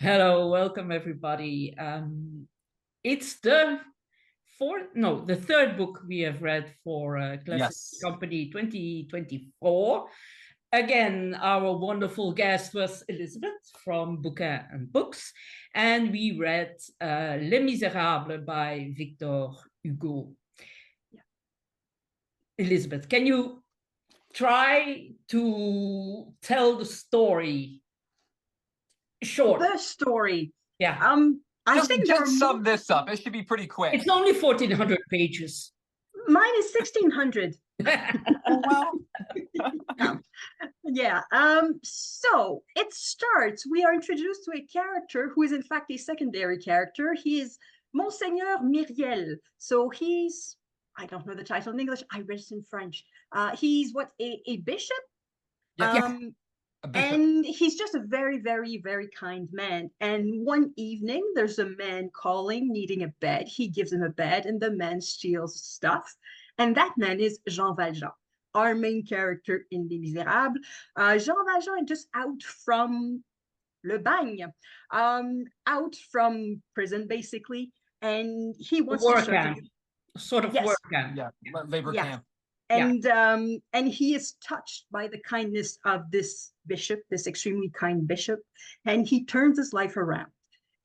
Hello, welcome everybody. It's the the third book we have read for Classic Yes. Company 2024. Again, our wonderful guest was Elizabeth from Bouquin and Books, and we read Les Misérables by Victor Hugo. Elizabeth, can you try to tell the story short? The story. Yeah. I Just think there are sum this up. It should be pretty quick. It's only 1,400 pages. Mine is 1,600. Oh, well. Yeah. So it starts. We are introduced to a character who is in fact a secondary character. He is Monseigneur Myriel. So he's, I don't know the title in English. I read it in French. He's what, a bishop? Yes. A bishop. And he's just a very, very, very kind man. And one evening, there's a man calling, needing a bed. He gives him a bed, and the man steals stuff. And that man is Jean Valjean, our main character in Les Misérables. Jean Valjean is just out from Le Bagne, out from prison, basically. And he wants to Work serve camp, sort of Yes. work camp. Yeah. Labor Yeah. camp. And he is touched by the kindness of this bishop, this extremely kind bishop, and he turns his life around.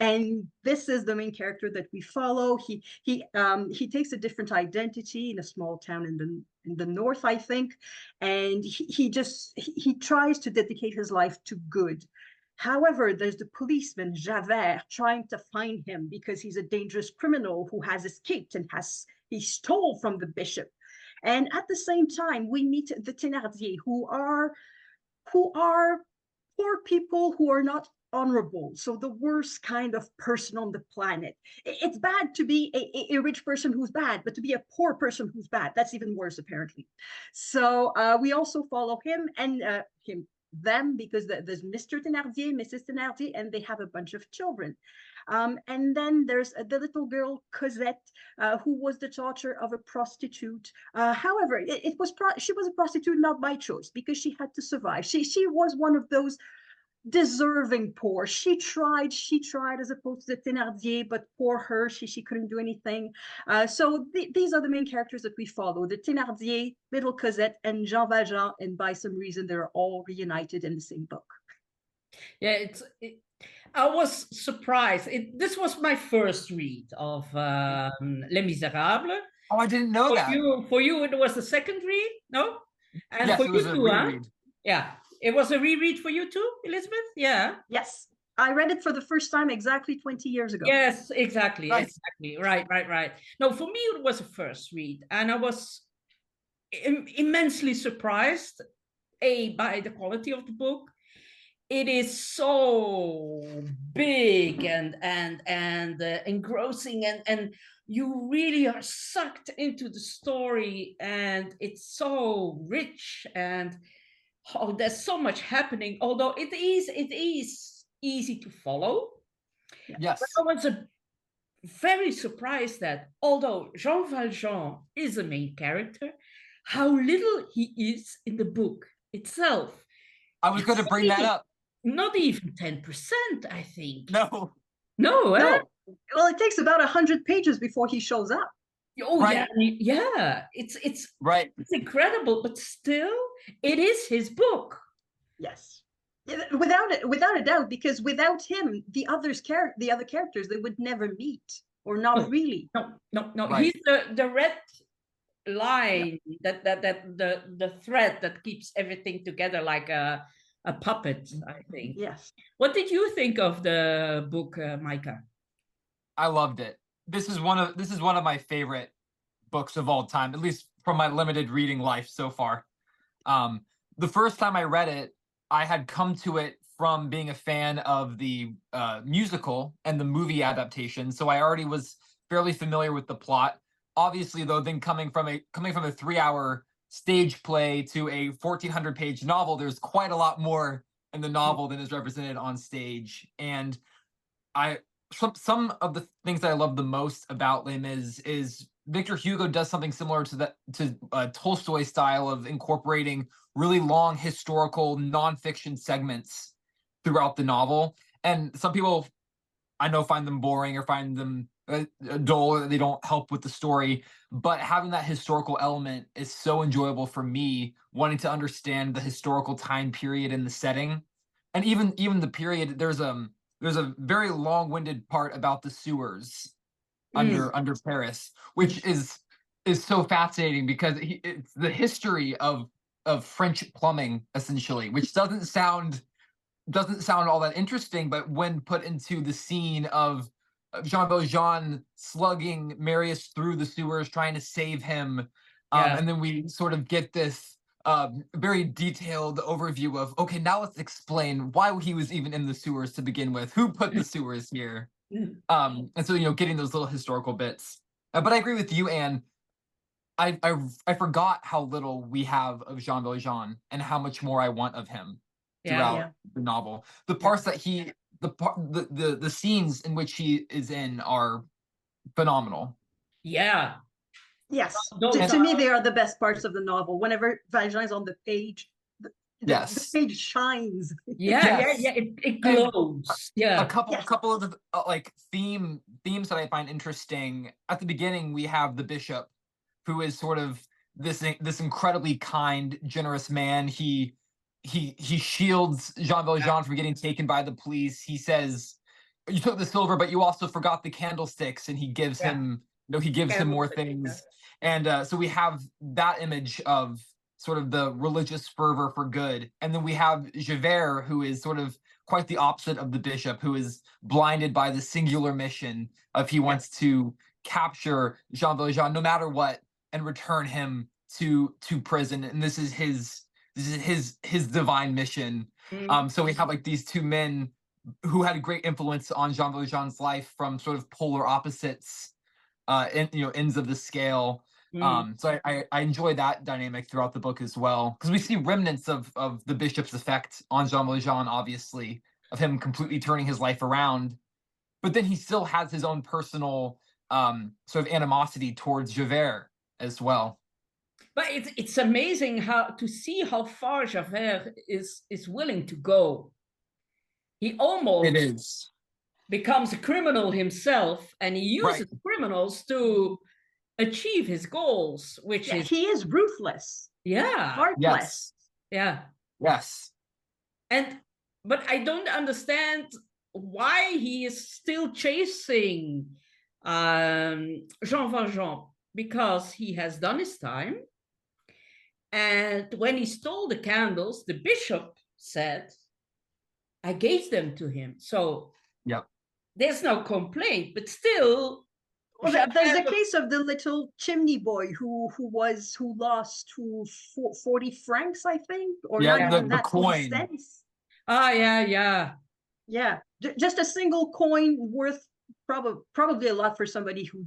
And this is the main character that we follow. He takes a different identity in a small town in the north, I think, and he tries to dedicate his life to good. However, there's the policeman Javert trying to find him because he's a dangerous criminal who has escaped and he stole from the bishop. And at the same time, we meet the Thénardier, who are poor people who are not honorable. So the worst kind of person on the planet. It's bad to be a rich person who's bad, but to be a poor person who's bad, that's even worse, apparently. So we also follow him and them, because there's Mr. Thénardier, Mrs. Thénardier, and they have a bunch of children. And then there's the little girl Cosette, who was the daughter of a prostitute. However, she was a prostitute not by choice, because she had to survive. She was one of those deserving poor. She tried as opposed to the Thénardier, but poor her, she couldn't do anything. So these are the main characters that we follow: the Thénardier, little Cosette, and Jean Valjean. And by some reason, they're all reunited in the same book. Yeah, I was surprised. This was my first read of Les Misérables. Oh, I didn't know that. For you, it was the second read, no? And yes, for it was you a too, reread. Huh? Yeah, it was a reread for you too, Elizabeth? Yeah. Yes. I read it for the first time exactly 20 years ago. Yes, exactly. Nice. Exactly. Right. No, for me, it was a first read. And I was immensely surprised, by the quality of the book. It is so big and engrossing, and you really are sucked into the story, and it's so rich, and there's so much happening, although it is easy to follow. Yes. But I was very surprised that although Jean Valjean is a main character, how little he is in the book itself. I was going to bring that up. Not even 10%, I think. No. No, no. Well, it takes about 100 pages before he shows up. Oh, right. Yeah. It's right. It's incredible, but still, it is his book. Yes, without a doubt, because without him, the other characters, they would never meet, or not really. No. Right. He's the red line, that the thread that keeps everything together like a puppet, I think. Yes. What did you think of the book, Micah? I loved it. This is one of my favorite books of all time, at least from my limited reading life so far. The first time I read it, I had come to it from being a fan of the musical and the movie adaptation, so I already was fairly familiar with the plot. Obviously, though, then coming from a 3-hour stage play to a 1,400-page novel, there's quite a lot more in the novel than is represented on stage. And some of the things that I love the most about Les Mis is Victor Hugo does something similar to Tolstoy style of incorporating really long historical nonfiction segments throughout the novel. and some people I know find them boring or find them dull, or they don't help with the story. But having that historical element is so enjoyable for me, wanting to understand the historical time period and the setting, and even the period. There's a very long-winded part about the sewers under Paris, which is so fascinating because it's the history of French plumbing essentially, which doesn't sound all that interesting, but when put into the scene of Jean Valjean slugging Marius through the sewers, trying to save him, and then we sort of get this very detailed overview of, okay, now let's explain why he was even in the sewers to begin with, who put the sewers here, and so getting those little historical bits. But I agree with you, Anne. I forgot how little we have of Jean Valjean and how much more I want of him throughout the novel. The parts that the scenes in which he is in are phenomenal. Yeah. Yes. To me, they are the best parts of the novel. Whenever Valjean is on the page, the page shines. It glows. A couple of like themes that I find interesting. At the beginning, we have the bishop, who is sort of this incredibly kind, generous man. He shields Jean Valjean from getting taken by the police. He says, "You took the silver, but you also forgot the candlesticks," and he gives him, him more things. And so we have that image of sort of the religious fervor for good, and then we have Javert, who is sort of quite the opposite of the bishop, who is blinded by the singular mission of he wants to capture Jean Valjean no matter what and return him to prison, and this is his divine mission. So we have like these two men who had a great influence on Jean Valjean's life from sort of polar opposites, ends of the scale. So I enjoy that dynamic throughout the book as well, because we see remnants of the bishop's effect on Jean Valjean, obviously, of him completely turning his life around, but then he still has his own personal sort of animosity towards Javert as well. But it's amazing to see how far Javert is willing to go. He almost becomes a criminal himself, and he uses criminals to achieve his goals, which is he is ruthless. Heartless. Yes. But I don't understand why he is still chasing Jean Valjean, because he has done his time. And when he stole the candles, the bishop said, "I gave them to him." So there's no complaint, but still. Well, there's the case of the little chimney boy who lost 40 francs, I think, or not even that, coin. Cents. Yeah. Just a single coin worth probably a lot for somebody who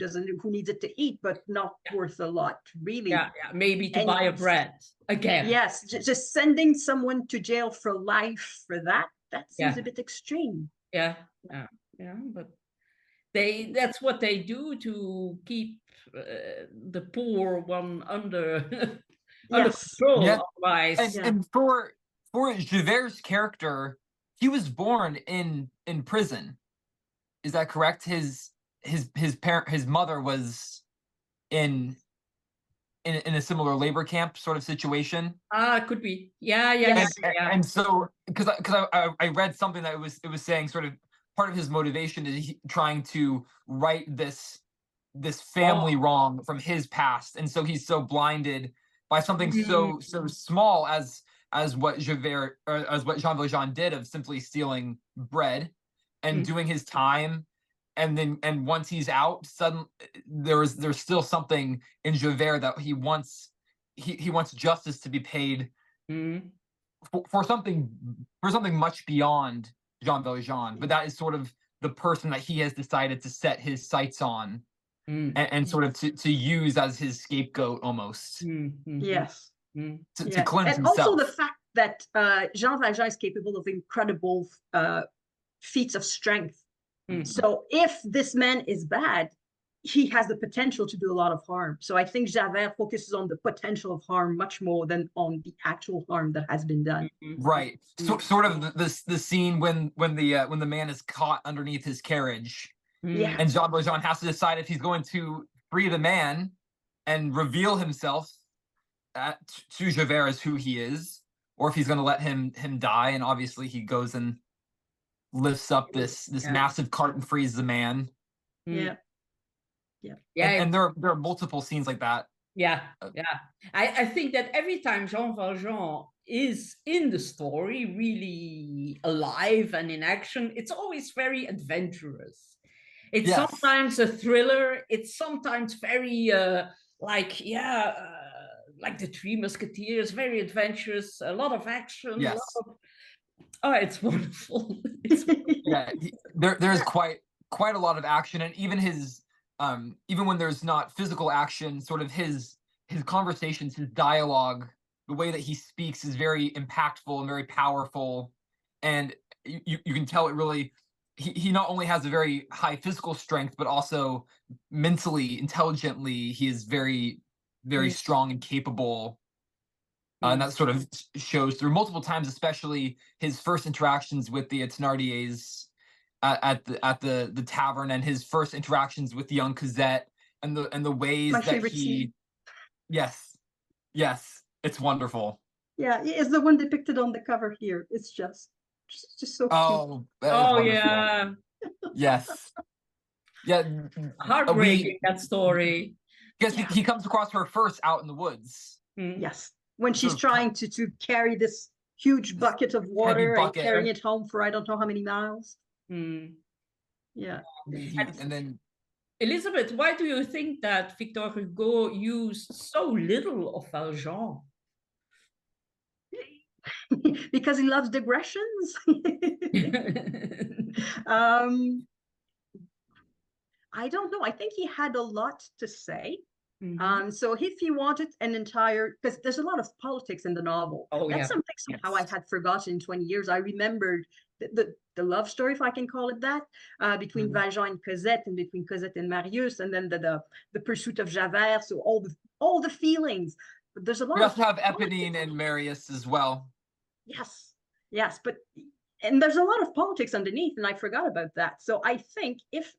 needs it to eat, but not worth a lot, really. Maybe to buy a bread again. Yes, just sending someone to jail for life for that seems a bit extreme. But that's what they do to keep the poor one under control. Otherwise, and for Javert's character, he was born in prison. Is that correct? His mother was in a similar labor camp sort of situation. Could be. Yeah. And so because I read something that it was saying sort of part of his motivation is trying to right this family wrong from his past, and so he's so blinded by something so small as what Javert, or as what Jean Valjean did, of simply stealing bread and doing his time, and once he's out, suddenly there's still something in Javert that he wants justice to be paid for something much beyond Jean Valjean, but that is sort of the person that he has decided to set his sights on and sort of to use as his scapegoat almost. Yes. To cleanse and himself. Also the fact that Jean Valjean is capable of incredible feats of strength. So if this man is bad, he has the potential to do a lot of harm. So I think Javert focuses on the potential of harm much more than on the actual harm that has been done. Right. So, sort of the scene when the man is caught underneath his carriage, Yeah. and Jean Valjean has to decide if he's going to free the man and reveal himself to Javert as who he is, or if he's going to let him die. And obviously, he goes and lifts up this massive cart and frees the man. Yeah. And there are multiple scenes like that. Yeah. I think that every time Jean Valjean is in the story, really alive and in action, it's always very adventurous. It's sometimes a thriller. It's sometimes very like the Three Musketeers, very adventurous, a lot of action. Yes. Oh, it's wonderful. Yeah, there's quite a lot of action, and even his even when there's not physical action, sort of his conversations, his dialogue, the way that he speaks is very impactful and very powerful, and you can tell it really. He not only has a very high physical strength, but also mentally, intelligently, he is very, very strong and capable. And that sort of shows through multiple times, especially his first interactions with the Thénardiers at the tavern, and his first interactions with young Cosette, and the ways My that favorite scene. Yes, it's wonderful. Yeah, it's the one depicted on the cover here. It's just so cute. Oh yeah. Yes. Yeah. Heartbreaking, that story. Because he comes across her first out in the woods. Yes. When she's trying to carry this huge bucket of water and carrying it home for I don't know how many miles. Yeah. And then Elizabeth, why do you think that Victor Hugo used so little of Valjean? Because he loves digressions. I don't know. I think he had a lot to say. So if he wanted an entire, because there's a lot of politics in the novel. That's something somehow I had forgotten in 20 years. I remembered the love story, if I can call it that, between Valjean and Cosette, and between Cosette and Marius, and then the pursuit of Javert. So all the feelings. But there's a lot. We also have Eponine and Marius as well. Yes, but and there's a lot of politics underneath, and I forgot about that. So I think if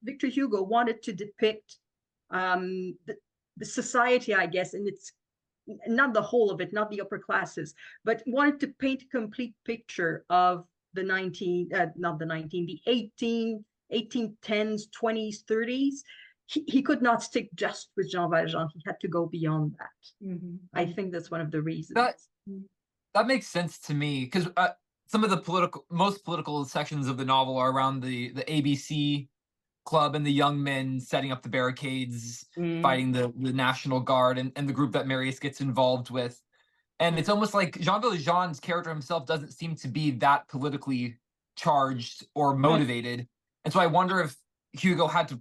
Victor Hugo wanted to depict the society, I guess, and it's not the whole of it, not the upper classes, but wanted to paint a complete picture of the 1810s, 20s, 30s, he could not stick just with Jean Valjean. He had to go beyond that. I think that's one of the reasons. That makes sense to me, because some of the most political sections of the novel are around the ABC club and the young men setting up the barricades, fighting the National Guard, and the group that Marius gets involved with. And it's almost like Jean Valjean's character himself doesn't seem to be that politically charged or motivated. And so I wonder if Hugo had to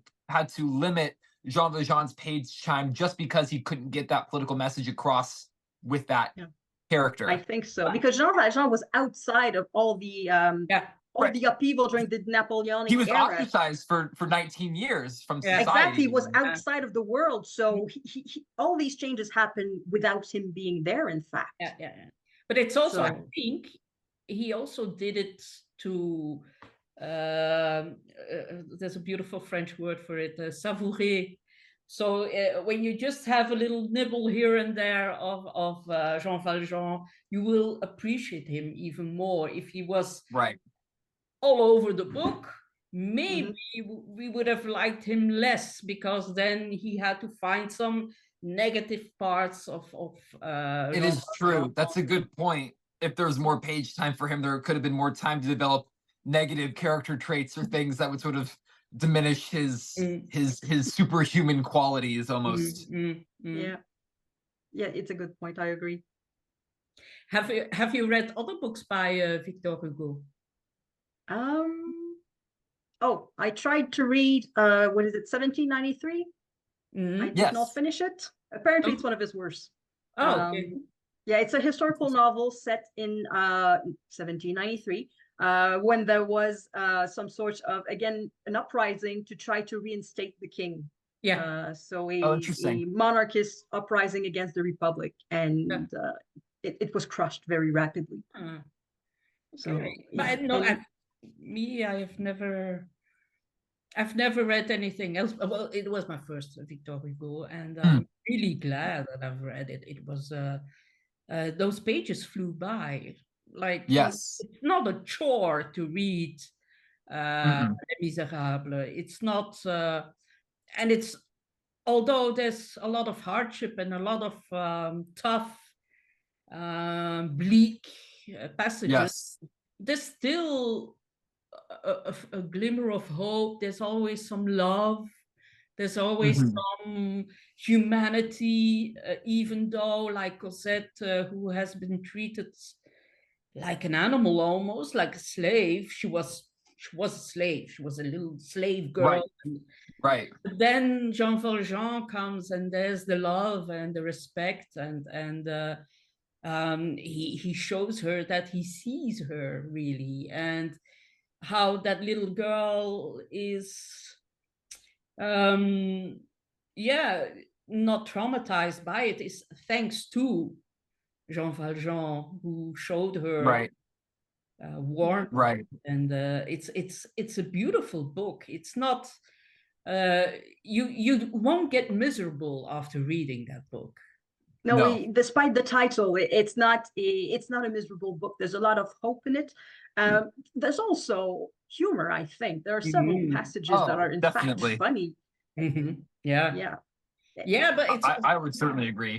limit Jean Valjean's page time just because he couldn't get that political message across with that character. I think so, because Jean Valjean was outside of all the the upheaval during the Napoleonic He was era. ostracized for 19 years from society. Exactly, he was outside of the world. So he all these changes happened without him being there, in fact. But it's also, I think, he also did it to, there's a beautiful French word for it, savourer. So when you just have a little nibble here and there of Jean Valjean, you will appreciate him even more. If he was all over the book, maybe we would have liked him less, because then he had to find some negative parts of it is true. That's a good point. If there was more page time for him, there could have been more time to develop negative character traits or things that would sort of diminish his superhuman qualities almost. Yeah, it's a good point. I agree. Have you read other books by Victor Hugo? I tried to read what is it, 1793? I did not finish it. Apparently it's one of his worst. Okay. Yeah, it's a historical novel set in 1793. when there was some sort of, again, an uprising to try to reinstate the king. Yeah. So Oh, a interesting. monarchist uprising against the republic, Yeah. and it was crushed very rapidly. So Okay. yeah, But no, and I've never read anything else. Well, it was my first Victor Hugo, and Hmm. I'm really glad that I've read it. It was those pages flew by. Like Yes. it's not a chore to read Mm-mm. Les Miserables. It's not, and it's although there's a lot of hardship and a lot of tough, bleak passages, Yes. there's still a glimmer of hope. There's always some love. There's always Mhm. some humanity, even though, like Cosette, who has been treated like an animal, almost like a slave. She was a slave. She was a little slave girl. Right. Right. But then Jean Valjean comes, and there's the love and the respect, and he shows her that he sees her really, and how that little girl is, um, yeah, not traumatized by it, is thanks to Jean Valjean, who showed her Right. warmth, Right. and it's a beautiful book. It's not, you won't get miserable after reading that book. no, No. despite the title, it's not a miserable book. There's a lot of hope in it. There's also humor. I think there are several Mhm. passages that Oh, are in fact definitely. funny. Mhm. Yeah, Yeah, yeah, but it's I would certainly agree.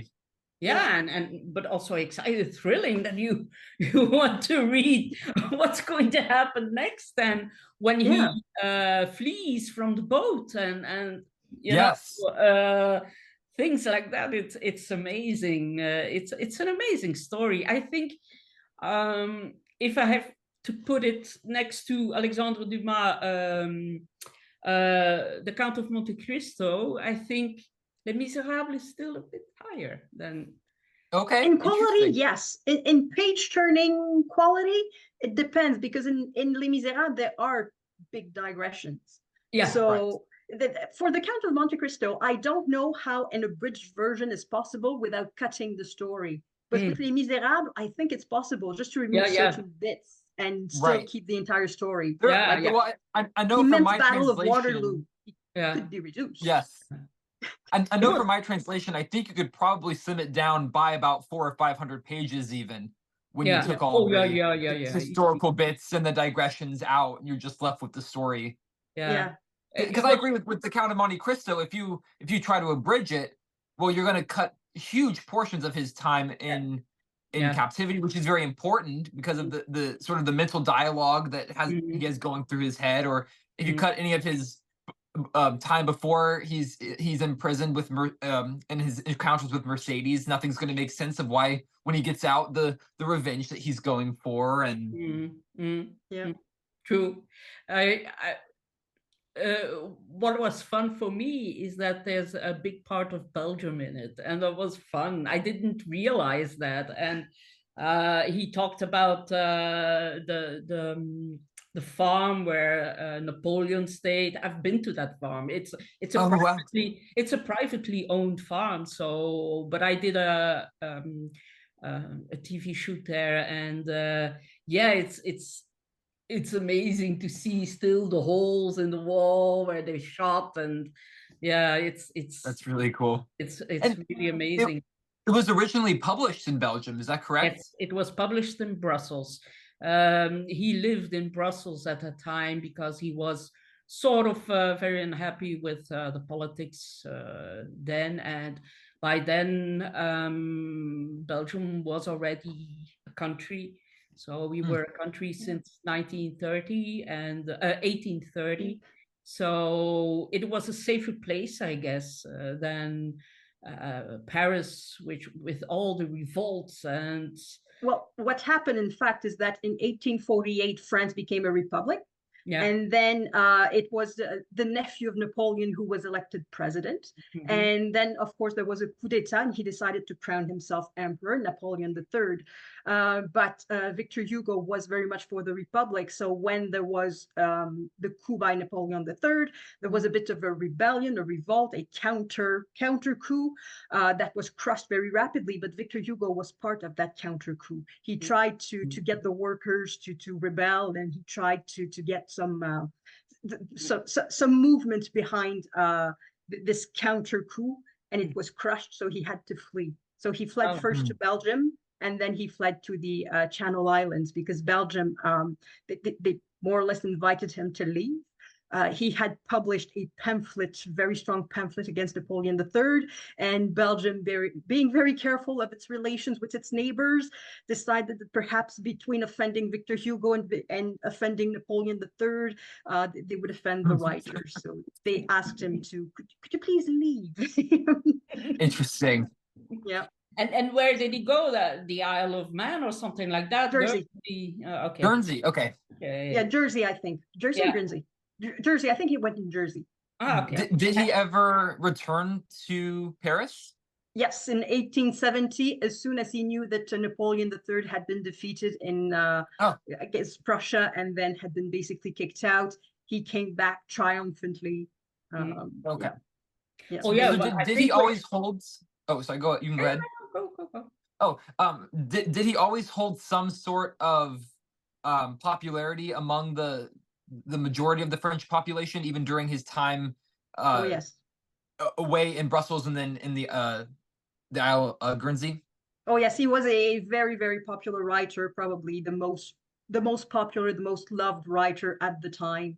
yeah, and but also excited, thrilling that you you want to read what's going to happen next. And when he yeah, flees from the boat, and you know, Yes. things like that. It's amazing. It's an amazing story. I think, if I have to put it next to Alexandre Dumas, The Count of Monte Cristo, I think Les Miserables is still a bit higher than. Okay. in quality, Interesting. yes. In page turning quality, it depends, because in Les Miserables there are big digressions. Yeah. Right. So for the Count of Monte Cristo, I don't know how an abridged version is possible without cutting the story. But with Mm. Les Miserables, I think it's possible just to Yeah, remove yeah, certain bits and still Right. keep the entire story. There, yeah, Like yeah, well, I the know from immense my Battle of Waterloo translation, yeah. could be reduced. yes. I It know was, from my translation, I think you could probably slim it down by about 400 or 500 pages, even when you yeah. Yeah. took all Oh, yeah, the, yeah, yeah, the yeah. historical bits and the digressions out, and you're just left with the story. Yeah. Yeah. Because I Well, agree with the Count of Monte Cristo. If you try to abridge it, well, you're going to cut huge portions of his time in yeah. captivity, which is very important because of the sort of the mental dialogue that he Mhm, has going through his head. Or if you mhm. cut any of his time before he's imprisoned with and his encounters with Mercedes, nothing's going to make sense of why when he gets out the revenge that he's going for. And Mm, mm, Yeah. mm. True. What was fun for me is that there's a big part of Belgium in it, and that was fun. I didn't realize that, and he talked about the farm where Napoleon stayed. I've been to that farm. oh wow, It's a privately owned farm. So, but I did a TV shoot there, and yeah, it's amazing to see still the holes in the wall where they shot, and yeah, that's really cool. it's And really it amazing. it was originally published in Belgium, is that correct? Yes, it was published in Brussels. He lived in Brussels at that time because he was sort of very unhappy with the politics then, and by then Belgium was already a country. So we Hmm. were a country since 1930 and 1830. So it was a safer place, I guess, than Paris, which with all the revolts and Well, what happened, in fact, is that in 1848, France became a republic. Yeah. And then it was the nephew of Napoleon who was elected president. Mhm. And then, of course, there was a coup d'etat, and he decided to crown himself emperor, Napoleon III. But Victor Hugo was very much for the Republic. So when there was the coup by Napoleon III, there was a bit of a rebellion, a revolt, a counter coup that was crushed very rapidly. But Victor Hugo was part of that counter coup. He tried to get the workers to rebel, and he tried to get some movement behind this counter coup, and it was crushed. So he had to flee. So he fled first to Belgium, and then he fled to the Channel Islands, because Belgium, they more or less invited him to leave. He had published a pamphlet, very strong pamphlet against Napoleon III, and Belgium, being very careful of its relations with its neighbors, decided that perhaps between offending Victor Hugo and offending Napoleon III, they would offend the writer. So they asked him to, could you please leave? Interesting. Yeah. And where did he go? The Isle of Man or something like that? Jersey. Okay. Guernsey. Okay. Yeah, Jersey, I think. Jersey or Guernsey? Jersey. I think he went to Jersey. Okay. Did he ever return to Paris? Yes, in 1870, as soon as he knew that Napoleon III had been defeated in against Prussia and then had been basically kicked out, he came back triumphantly. Okay. Yeah. Oh yeah. So did he always hold? Oh, sorry. Go. You can go ahead. Go. Oh, did he always hold some sort of popularity among the majority of the French population, even during his time yes, away in Brussels and then in the Isle of Guernsey? Oh yes, he was a very, very popular writer, probably the most popular, the most loved writer at the time.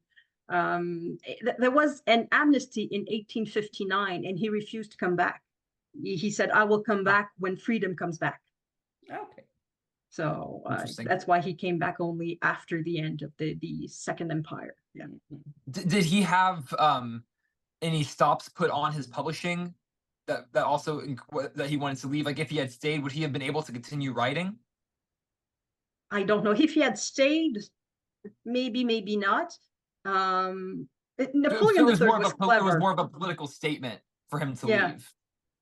There was an amnesty in 1859, and he refused to come back. He said, "I will come back when freedom comes back." Okay. So that's why he came back only after the end of the Second Empire. Yeah. Did he have any stops put on his publishing that also that he wanted to leave? Like, if he had stayed, would he have been able to continue writing? I don't know if he had stayed. Maybe not. Napoleon III was clever. It was more of a political statement for him to leave.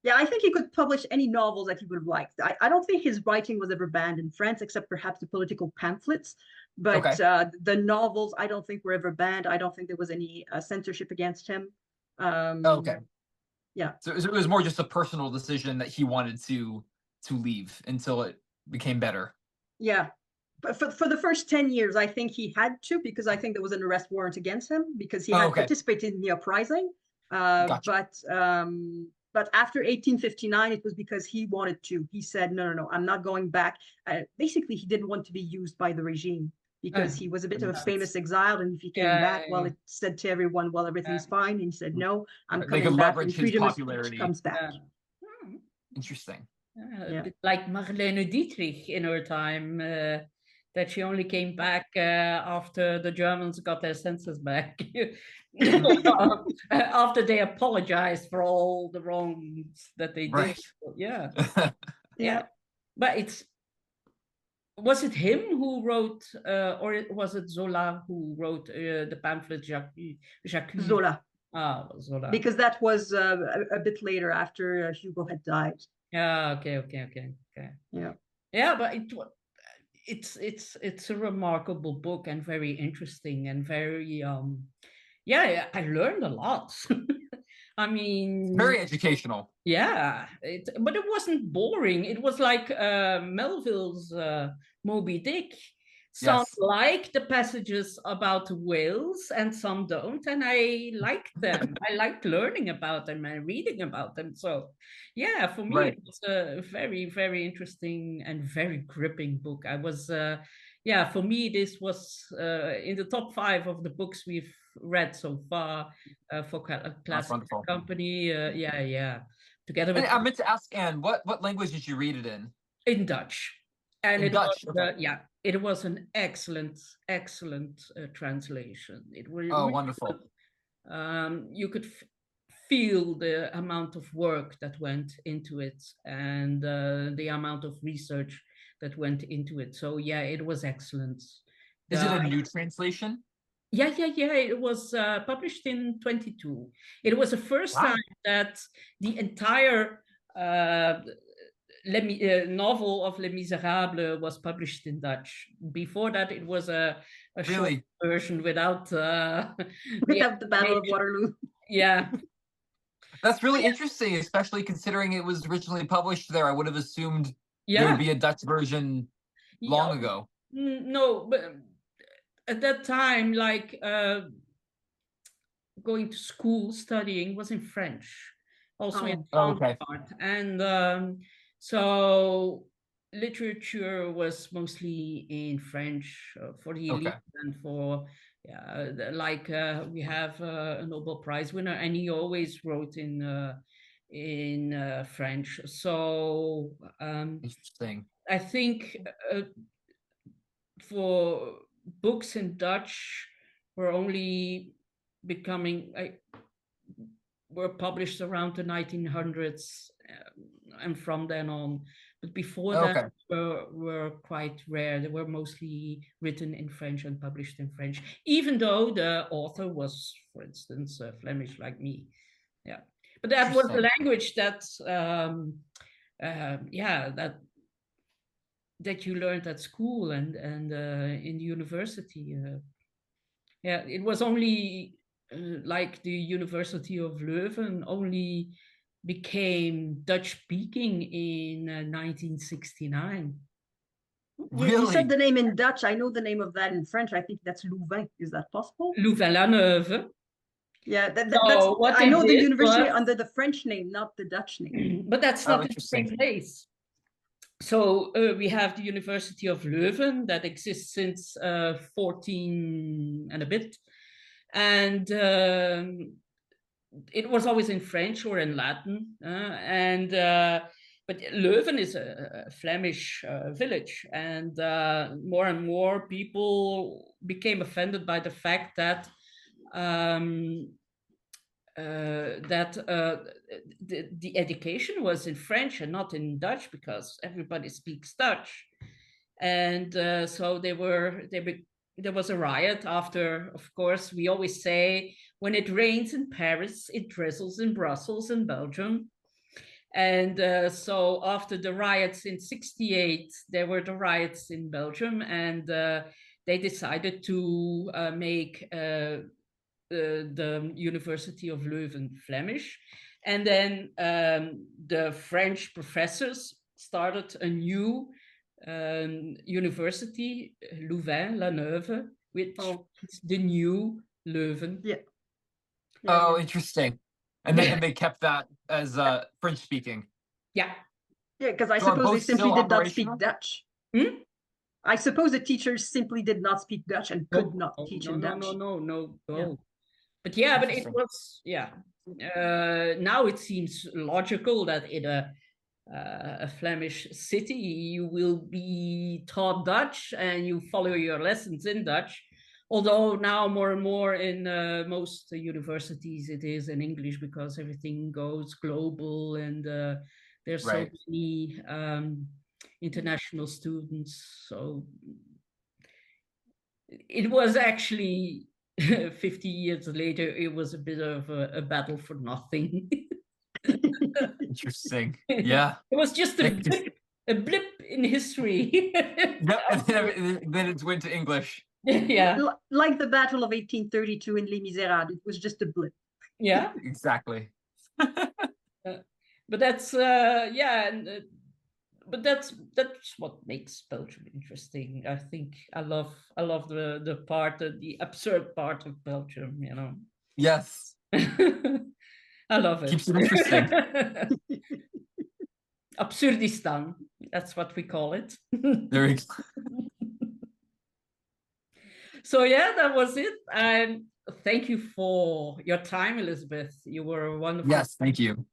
Yeah, I think he could publish any novels that he would have liked. I don't think his writing was ever banned in France, except perhaps the political pamphlets. But the novels, I don't think were ever banned. I don't think there was any censorship against him. Okay. Yeah. So it was more just a personal decision that he wanted to leave until it became better. Yeah. But for the first 10 years, I think he had to, because I think there was an arrest warrant against him because he had participated in the uprising. Gotcha. But after 1859, it was because he wanted to. He said, no, I'm not going back. Basically, he didn't want to be used by the regime because he was a bit of a famous exile. And if he came back, well, it said to everyone, well, everything's fine. And he said, no, I'm coming back. And freedom of speech comes back. Interesting. Like Marlene Dietrich in her time, that she only came back after the Germans got their senses back. After they apologized for all the wrongs that they did. Yeah. But was it him who wrote, or was it Zola who wrote the pamphlet Jacques? Zola. Zola. Because that was a bit later, after Hugo had died. Yeah. Okay. Yeah, but it's a remarkable book and very interesting and very I learned a lot. I mean, very educational. Yeah, but it wasn't boring. It was like Melville's Moby Dick. Some like the passages about whales and some don't, and I liked them. I liked learning about them and reading about them. So yeah, for me it was a very, very interesting and very gripping book. I was for me this was in the top 5 of the books we've read so far for Classic Company. Together with, I meant to ask Anne, what language did you read it in? In Dutch. And in Dutch, it was an excellent translation. It was wonderful. You could feel the amount of work that went into it and the amount of research that went into it. So yeah, it was excellent. Is it a new translation? Yeah, yeah, yeah. It was published in 22. It was the first Wow. time that the entire novel of Les Miserables was published in Dutch. Before that, it was a short Really? version without Without the Battle of Waterloo. Yeah. That's really interesting, especially considering it was originally published there. I would have assumed there would Yeah. be a Dutch version long ago. No, but at that time, like going to school, studying was in French, also in Okay. art. And so literature was mostly in French for the elite Okay. and for, yeah, like we have a Nobel Prize winner, and he always wrote in French. So Interesting. I think for books in Dutch were only becoming were published around the 1900s, and from then on. But before that, Okay. were quite rare. They were mostly written in French and published in French, even though the author was, for instance, Flemish like me. Yeah, but that was the Interesting. language that yeah, that you learned at school and in the university. Yeah, it was only like the University of Leuven only became Dutch speaking in 1969. You said Really? the name in Dutch. I know the name of that in French. I think that's Louvain. Is that possible? Louvain-la-Neuve. Yeah, that's. So what I they know the did university was, under the French name, not the Dutch name. but that's Oh, not in the same interesting. place. So we have the University of Leuven that exists since 14 and a bit. And it was always in French or in Latin. But Leuven is a Flemish village, and more people became offended by the fact that the education was in French and not in Dutch, because everybody speaks Dutch. And so there was a riot after. Of course, we always say, when it rains in Paris, it drizzles in Brussels and Belgium. And so after the riots in 68, there were the riots in Belgium, and they decided to make the University of Leuven Flemish. And then the French professors started a new university, Louvain-la-Neuve, which is the new Leuven. Yeah. Oh, interesting. And they kept that as French speaking. Yeah. Yeah, because I So are suppose they both simply still did not speak operational? Dutch. Hmm? I suppose the teachers simply did not speak Dutch and could not teach in Dutch. No. Yeah. But yeah, but it Interesting. was, yeah. Now it seems logical that in a Flemish city, you will be taught Dutch and you follow your lessons in Dutch. Although now more and more in most universities it is in English, because everything goes global, and there's so many international students. So it was actually 50 years later, it was a bit of a battle for nothing. Interesting. Yeah. It was just a blip in history. Then it went to English. Yeah. Like the Battle of 1832 in Les Miserables, it was just a blip. Yeah. Exactly. But that's yeah, but that's what makes Belgium interesting. I think I love the part, the absurd part of Belgium. Yes. I love it. Keeps it interesting. Absurdistan. That's what we call it. There you go. So yeah, that was it. Thank you for your time, Elizabeth. You were wonderful. Yes, thank you.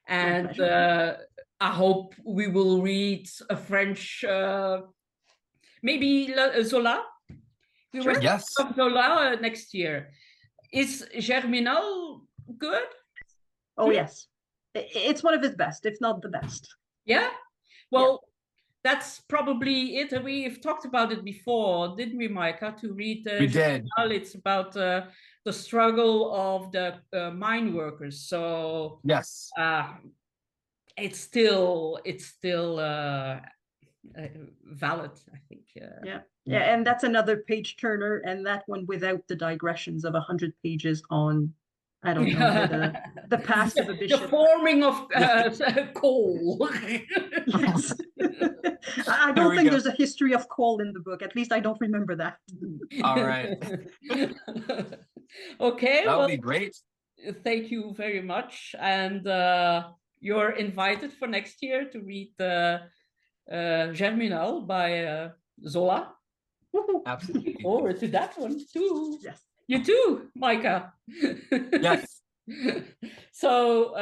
And I hope we will read a French, maybe Zola. We Sure. were Yes. Zola next year. Is Germinal good? Oh yes, it's one of his best, if not the best. Yeah. Well, that's probably it. We've talked about it before, didn't we, Micah? To read We did. It's about the struggle of the mine workers. So Yes. it's still valid, I think. Yeah. And that's another page turner, and that one without the digressions of 100 pages on, I don't know, the past of a bishop. The forming of coal. Yes. I don't think there's a history of coal in the book. At least I don't remember that. All right. Okay. That would be great. Thank you very much. And you're invited for next year to read Germinal by Zola. Absolutely. Looking forward to that one too. Yes. You too, Micah. Yes. So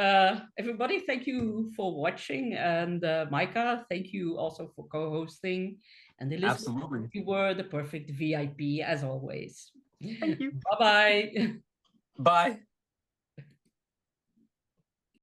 everybody, thank you for watching, and Micah, thank you also for co-hosting. And Elizabeth, Absolutely. you were the perfect VIP as always. Thank you. Bye-bye. Bye.